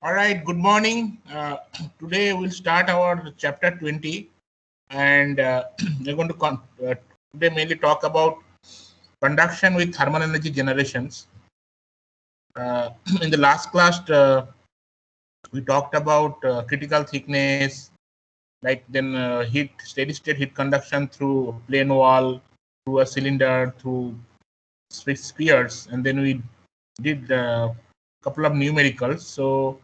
All right, good morning. Today we'll start our chapter 20, and we're going to today mainly talk about conduction with thermal energy generations. In the last class, we talked about critical thickness, like then steady state heat conduction through plane wall, through a cylinder, through spheres, and then we did a couple of numericals. So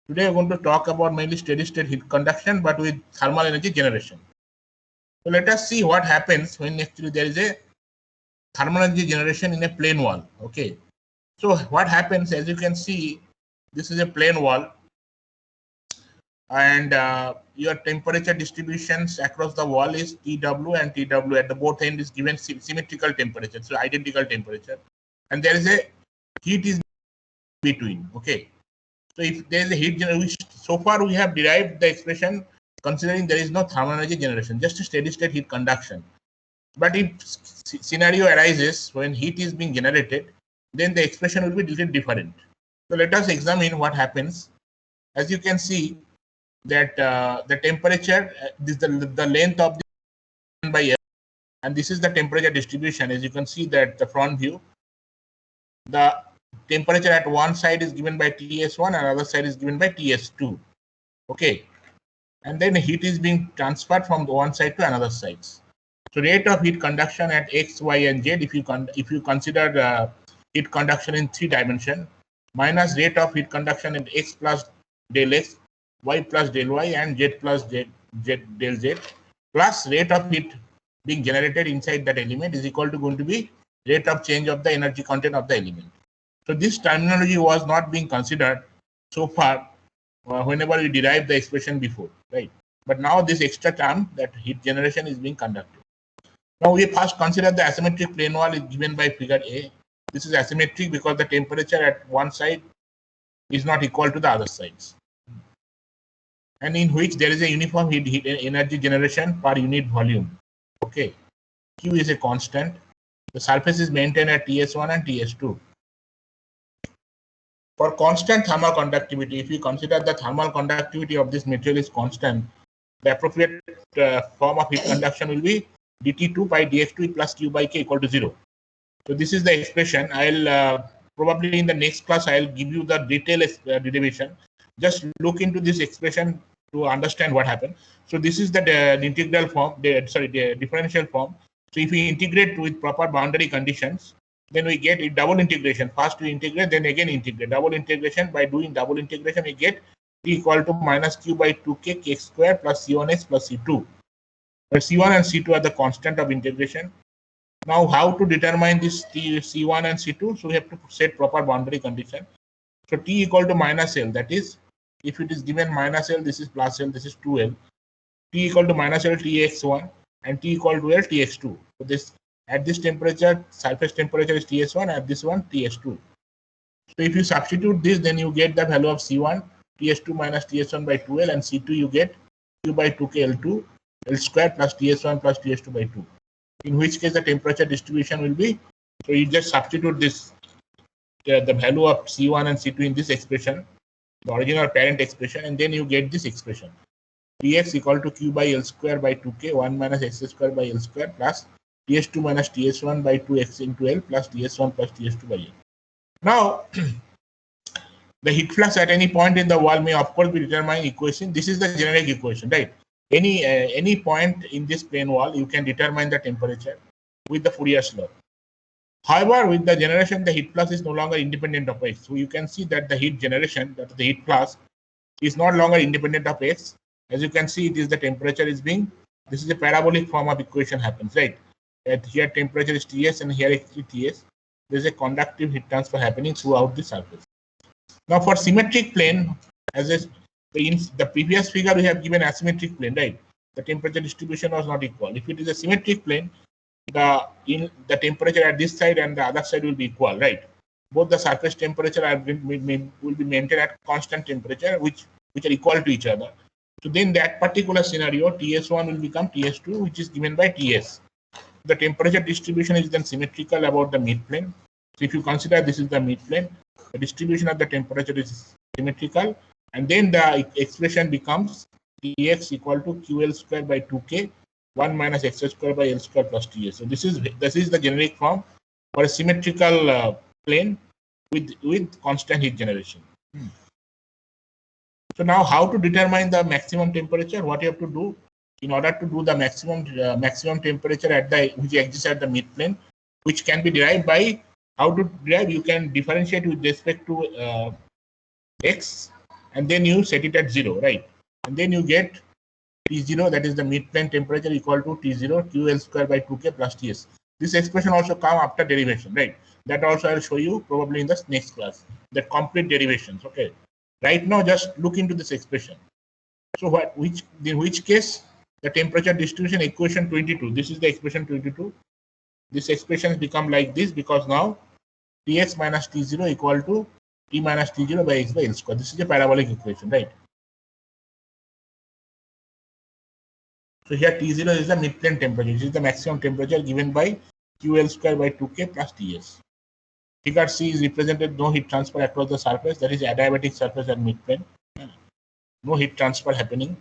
today we're going to talk about mainly steady state heat conduction, but with thermal energy generation. So let us see what happens when actually there is a thermal energy generation in a plane wall. Okay. So what happens, as you can see, this is a plane wall, and your temperature distributions across the wall is TW and TW at the both end is given symmetrical temperature, so identical temperature, and there is a heat is between. Okay. So if there is a heat generation, so far we have derived the expression considering there is no thermal energy generation, just a steady state heat conduction. But if scenario arises when heat is being generated, then the expression will be a little different. So let us examine what happens. As you can see that the temperature, this the length of the by F, and this is the temperature distribution. As you can see that the front view, the temperature at one side is given by TS1 and other side is given by TS2. Okay, and then heat is being transferred from the one side to another side. So rate of heat conduction at X, Y, and Z, if you consider heat conduction in 3 dimension, minus rate of heat conduction at X plus del X, Y plus del Y, and Z plus Z del Z, plus rate of heat being generated inside that element is equal to going to be rate of change of the energy content of the element. So this terminology was not being considered so far whenever we derived the expression before, right? But now this extra term, that heat generation, is being conducted. Now we first consider the asymmetric plane wall is given by figure A. This is asymmetric because the temperature at one side is not equal to the other sides, and in which there is a uniform heat energy generation per unit volume. Okay, Q is a constant. The surface is maintained at TS1 and TS2. For constant thermal conductivity, if you consider the thermal conductivity of this material is constant, the appropriate form of heat conduction will be dT2 by dx2 plus Q by K equal to 0. So this is the expression. I'll probably in the next class I'll give you the detailed derivation. Just look into this expression to understand what happened. So this is the integral form, the differential form. So if we integrate with proper boundary conditions, then we get a double integration. First we integrate, then again integrate. Double integration, by doing double integration, we get T equal to minus Q by 2K K square plus C1x plus C2. Where C1 and C2 are the constant of integration. Now how to determine this C1 and C2? So we have to set proper boundary condition. So T equal to minus L, that is, if it is given minus L, this is plus L, this is 2L. T equal to minus L Tx1 and T equal to L Tx2. So this, at this temperature, surface temperature is Ts1, at this one Ts2. So if you substitute this, then you get the value of C1, Ts2 minus Ts1 by 2L, and C2 you get Q by 2K L2, L square plus Ts1 plus Ts2 by 2. In which case the temperature distribution will be, so you just substitute this, the value of C1 and C2 in this expression, the original parent expression, and then you get this expression. Tx equal to Q by L square by 2K, 1 minus x square by L square plus Ts2 minus Ts1 by 2x into L plus Ts1 plus Ts2 by L. Now, the heat flux at any point in the wall may of course be determined equation. This is the generic equation, right? Any point in this plane wall, you can determine the temperature with the Fourier's law. However, with the generation, the heat flux is no longer independent of x. So you can see that the heat generation, that the heat flux, is no longer independent of x. As you can see, it is the temperature is being, this is a parabolic form of equation happens, right? That here temperature is Ts and here is Ts. There is a conductive heat transfer happening throughout the surface. Now for symmetric plane, as in the previous figure we have given asymmetric plane, right? The temperature distribution was not equal. If it is a symmetric plane, the temperature at this side and the other side will be equal, right? Both the surface temperature will be maintained at constant temperature, which are equal to each other. So then that particular scenario, Ts1 will become Ts2, which is given by Ts. The temperature distribution is then symmetrical about the midplane. So if you consider this is the midplane, the distribution of the temperature is symmetrical, And then the expression becomes Tx equal to QL square by 2K 1 minus x square by L square plus Ts. So this is the generic form for a symmetrical plane with constant heat generation. So now how to determine the maximum temperature? What you have to do in order to do the maximum temperature at the which exists at the midplane, which can be derived by how to derive? You can differentiate with respect to x, and then you set it at 0, right? And then you get T0, that is the midplane temperature, equal to T0 QL square by 2K plus Ts. This expression also come after derivation, right? That also I'll show you probably in the next class, the complete derivations. Okay. Right now, just look into this expression. So in which case the temperature distribution equation 22. This is the expression 22. This expression become like this because now Tx minus T0 equal to T minus T0 by x by L square. This is a parabolic equation, right? So here T0 is the midplane temperature, which is the maximum temperature given by QL square by 2K plus Ts. Figure C is represented no heat transfer across the surface, that is adiabatic surface at midplane. No heat transfer happening.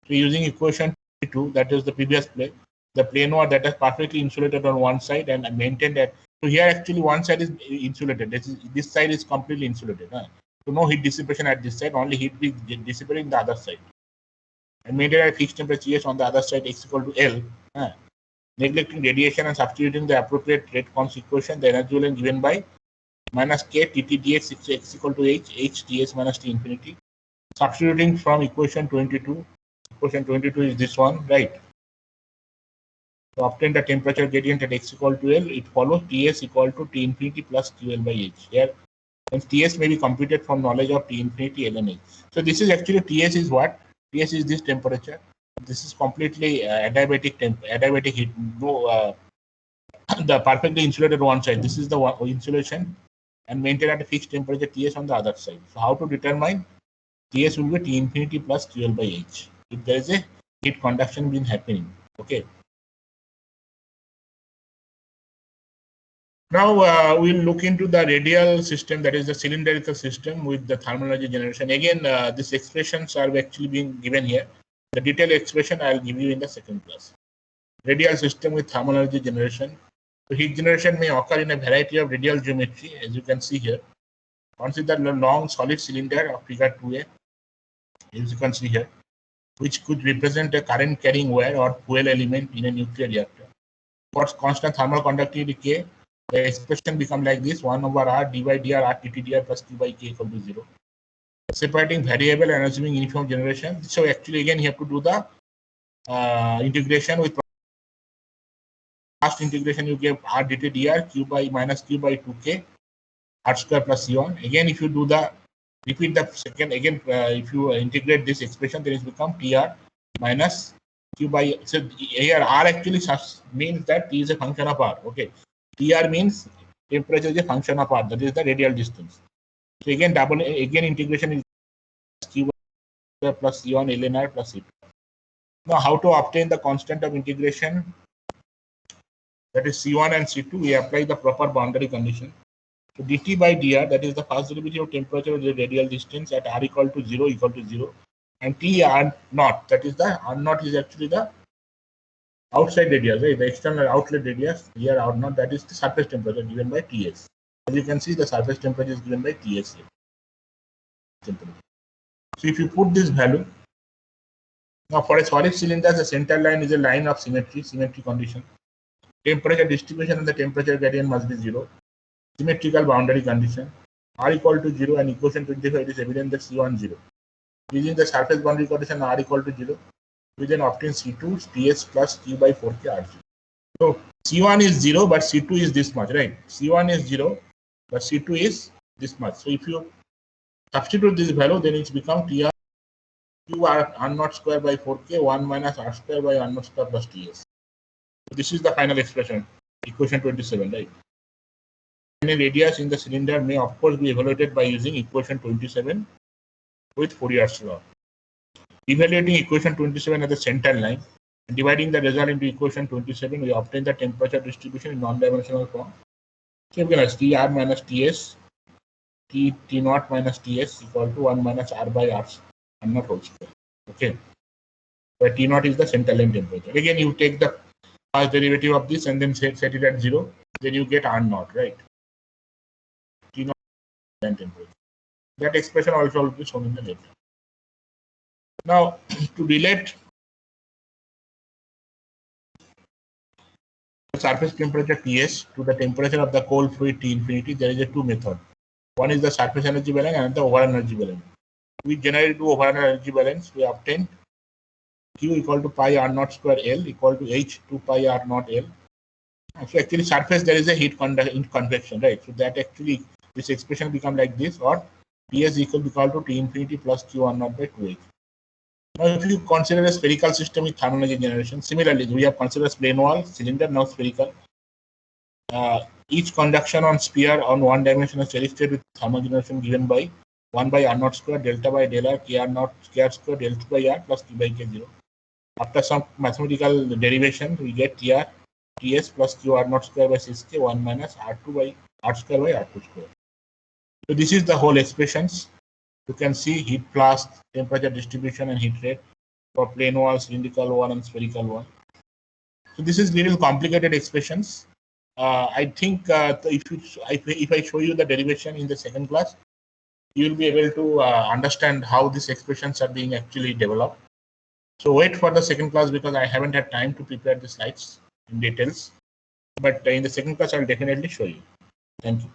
So using equation 2, that is the previous plane, the planar that is perfectly insulated on one side and maintained at. So here actually one side is insulated. This side is completely insulated. So no heat dissipation at this side, only heat is dissipated in the other side. And maintain at fixed temperature on the other side x equal to L. Neglecting radiation and substituting the appropriate rate constant equation, the energy will be given by minus k Tt dx x equal to h ts minus t infinity. Substituting from equation 22. Equation 22 is this one, right? To obtain the temperature gradient at x equal to L, it follows Ts equal to T infinity plus QL by H. Here, and Ts may be computed from knowledge of T infinity, L and H. So this is actually Ts is what? Ts is this temperature. This is completely adiabatic heat. No, the perfectly insulated one side. This is the insulation and maintain at a fixed temperature Ts on the other side. So how to determine? Ts will be T infinity plus QL by H. If there is a heat conduction been happening. Okay. Now we'll look into the radial system, that is the cylindrical system with the thermal energy generation. Again, these expressions are actually being given here. The detailed expression I'll give you in the second class. Radial system with thermal energy generation. So heat generation may occur in a variety of radial geometry, as you can see here. Consider the long solid cylinder of figure 2a, as you can see here, which could represent a current carrying wire or fuel element in a nuclear reactor. For constant thermal conductivity K, the expression becomes like this: 1 over R d by dr R T dr plus Q by K equal to 0. Separating variable and assuming uniform generation. So actually again you have to do the integration with first integration. You give R dt dr Q by minus Q by 2K R square plus C1. Again if you do the repeat the second again, if you integrate this expression, then it becomes TR minus Q by. So here R actually means that T is a function of R. Okay, TR means temperature is a function of R. That is the radial distance. So again integration is Q by plus C1 ln R plus C2. Now how to obtain the constant of integration? That is C1 and C2. We apply the proper boundary condition. So dt by dr, that is the first derivative of temperature of the radial distance at r equal to 0, and T r naught, that is the r naught is actually the outside radius, right? The external outlet radius. Here r naught, that is the surface temperature given by Ts. As you can see, the surface temperature is given by Ts here. So if you put this value, now for a solid cylinder, the center line is a line of symmetry condition. Temperature distribution and the temperature gradient must be 0. Symmetrical boundary condition. R equal to 0 and equation 25, it is evident that C1 0. Using the surface boundary condition R equal to 0, we then obtain C2 Ts plus Q by 4K R0. So C1 is 0, but C2 is this much, right? C1 is 0, but C2 is this much. So if you substitute this value, then it becomes TR Q R naught square by 4K 1 minus R square by R naught square plus Ts. So this is the final expression, equation 27, right? Any radius in the cylinder may of course be evaluated by using equation 27 with Fourier's law. Evaluating equation 27 at the center line and dividing the result into equation 27, we obtain the temperature distribution in non-dimensional form. So we can ask TR minus Ts T naught minus Ts equal to 1 minus R by R naught whole square. Okay. Where T naught is the central line temperature. Again, you take the first derivative of this and then set it at 0. Then you get R naught, right? T naught line temperature. That expression also will be shown in the left. Now, to relate the surface temperature Ts to the temperature of the cold fluid T infinity, there is a two method. One is the surface energy balance and the overall energy balance. We generally do overall energy balance. We obtain Q equal to pi R naught square L equal to H 2 pi R naught L. So actually surface there is a heat convection, right? So that actually this expression become like this, or Ts equal to T infinity plus Q R naught by 2H. Now if you consider a spherical system with thermal energy generation, similarly we have considered plane wall, cylinder, now spherical. Each conduction on sphere on one dimensional steady state with thermal generation given by 1 by R naught square delta by del R K R naught K square delta by R plus Q by K 0. After some mathematical derivation, we get TR Ts plus Q R naught square by 6K 1 minus R2 by R square by R2 square. So this is the whole expressions. You can see heat flask, temperature distribution, and heat rate for plane wall, cylindrical one, and spherical one. So this is little complicated expressions. I think if I show you the derivation in the second class, you will be able to understand how these expressions are being actually developed. So wait for the second class because I haven't had time to prepare the slides in details. But in the second class, I will definitely show you. Thank you.